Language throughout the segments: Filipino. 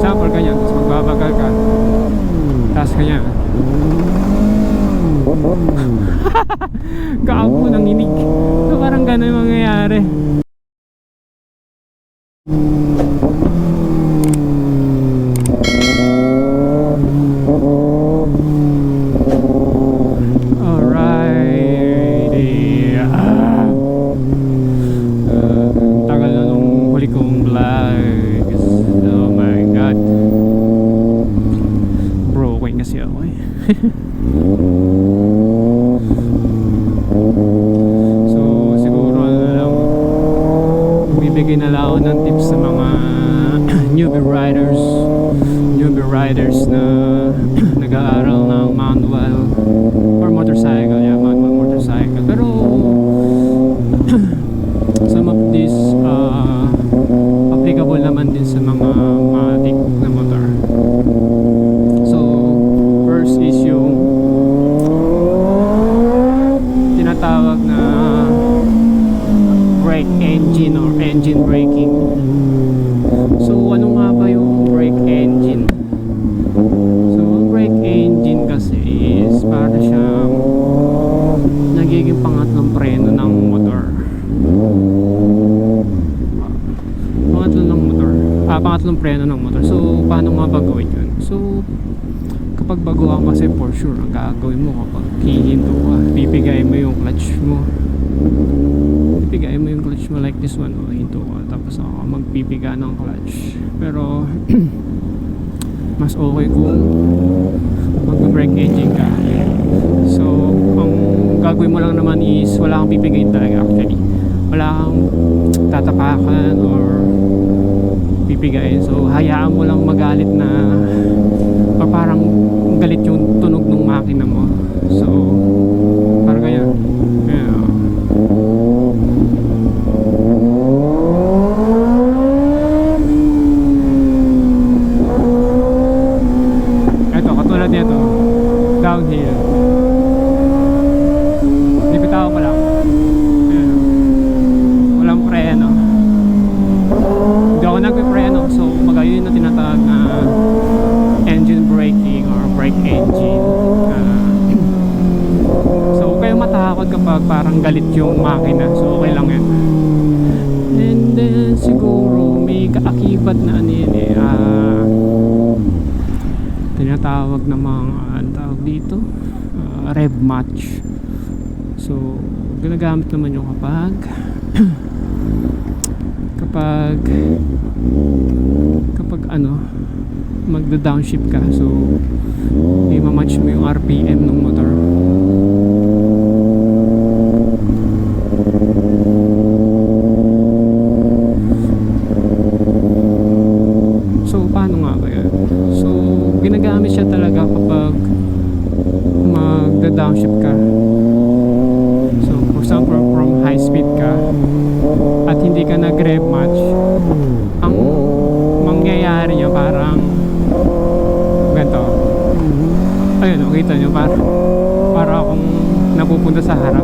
Example, ganyan. Tapos magbabagal ka. Tapos ganyan. Gago ng inig. So parang gano'n yung mangyayari. Alrighty. Tagal na nung huli kong vlogs. Oh my god. Broken kasi ako eh. So siguro ano lang, bibigay na lang ako ng tips sa mga newbie riders na nag-aaral ng manual or motorcycle. Yeah, manual motorcycle. Pero some of these applicable naman din sa mga matic na motor. So first is yung tinatawag na brake engine or engine braking. So ano nga ba yung brake engine? So brake engine kasi is para siyang nagiging pangatlong preno ng motor. Pangatlong preno ng motor. So paano nga ba gawin yun? So kapag baguhan kasi for sure ang gagawin mo kapag hihinto ka, pipigay mo yung clutch mo. Pipigay mo yung clutch mo like this one, o hinto ka tapos magpipiga ng clutch. Pero mas okay kung mag-brake engine ka. So ang gagawin mo lang naman is wala kang pipigayin talaga actually. Wala kang tatapakan or pipigayin. So hayaan mo lang magalit na o parang galit yung tunog ng makina mo. So parang ganyan. Yeah. Ito katulad nito, downhill. Bibitaw ko lang. Yeah. Walang preno. Hindi ako nagpipreno. So magayon na tinatawag na engine braking or brake engine. So huwag kayong matakot kapag parang galit yung makina. So okay lang yan. And then siguro may kaakibat na ano yun eh, tinatawag na mga tawag dito, rev match. So ginagamit naman yung kapag ano magda-downshift ka. So i-match mo yung RPM ng motor. So paano nga ba yun? So ginagamit siya talaga kapag magda-downshift ka. So for example from high speed ka at hindi ka nag-rev match, ang mangyayari niya parang ganito. Ayun, kita nyo, para akong napupunta sa harap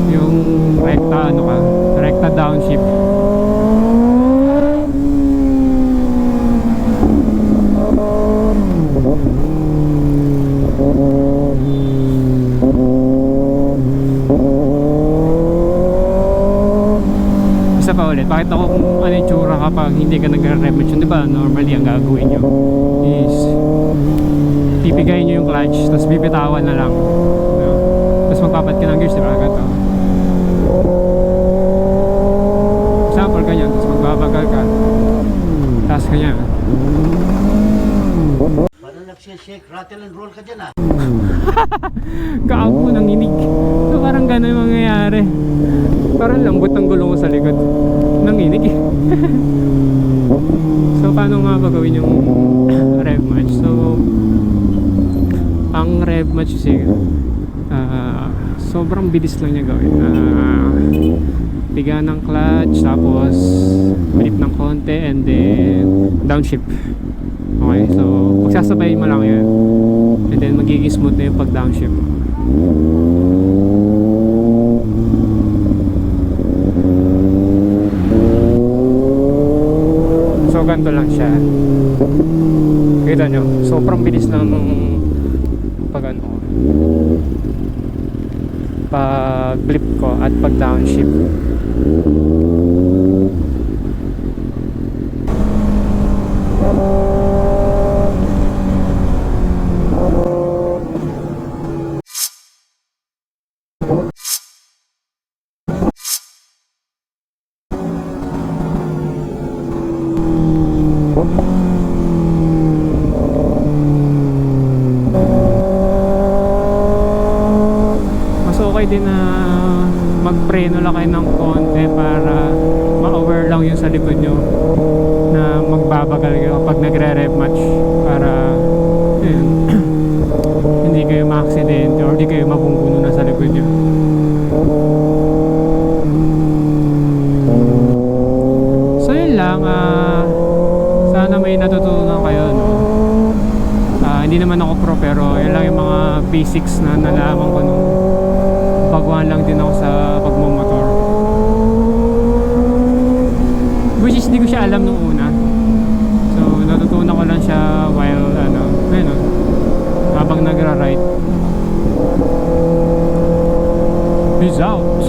yung rekta downshift. Isa pa ulit, pakita ko kung ano yung tsura kapag hindi ka nag-rematch. Diba normally ang gagawin nyo is pipigayin nyo yung clutch tapos bibitawan na lang, tapos magpapat ka ng gears, diba? Ganito. Example, ganyan. Tapos magbabagal ka, tapos ganyan. Parang nagsishake, rattle and roll ka dyan ah. Gago ng inig. So parang gano'n yung mangyayari. Parang lambot ang gulong ko sa likod. Nanginig eh. So paano nga ba gawin yung rev match? So ang rev match kasi sobrang bilis lang niya gawin. Piga ng clutch, tapos pinip ng konti, and then downshift. Okay, so pagsasabayin mo lang yun, and then magiging smooth na yung pag downshift. So ganito lang siya. Kita nyo, sobrang bilis lang nung pag ano, pag flip ko at pag downshift. Mas okay din na magpreno lang kayo ng konti para ma-aware lang yung sa likod nyo na magbabagal kayo pag nagre-rev match para yun, hindi kayo ma-aksidente or hindi kayo mabungkuno na sa likod nyo. So yun lang, sana may natutunan kayo, no? Hindi naman ako pro pero yun lang yung mga basics na nalaman ko nung baguhan lang din ako sa pagmumotor, which is di ko siya alam nung una. So natutunan ko lang siya while ayun, habang nagra-ride. Peace out.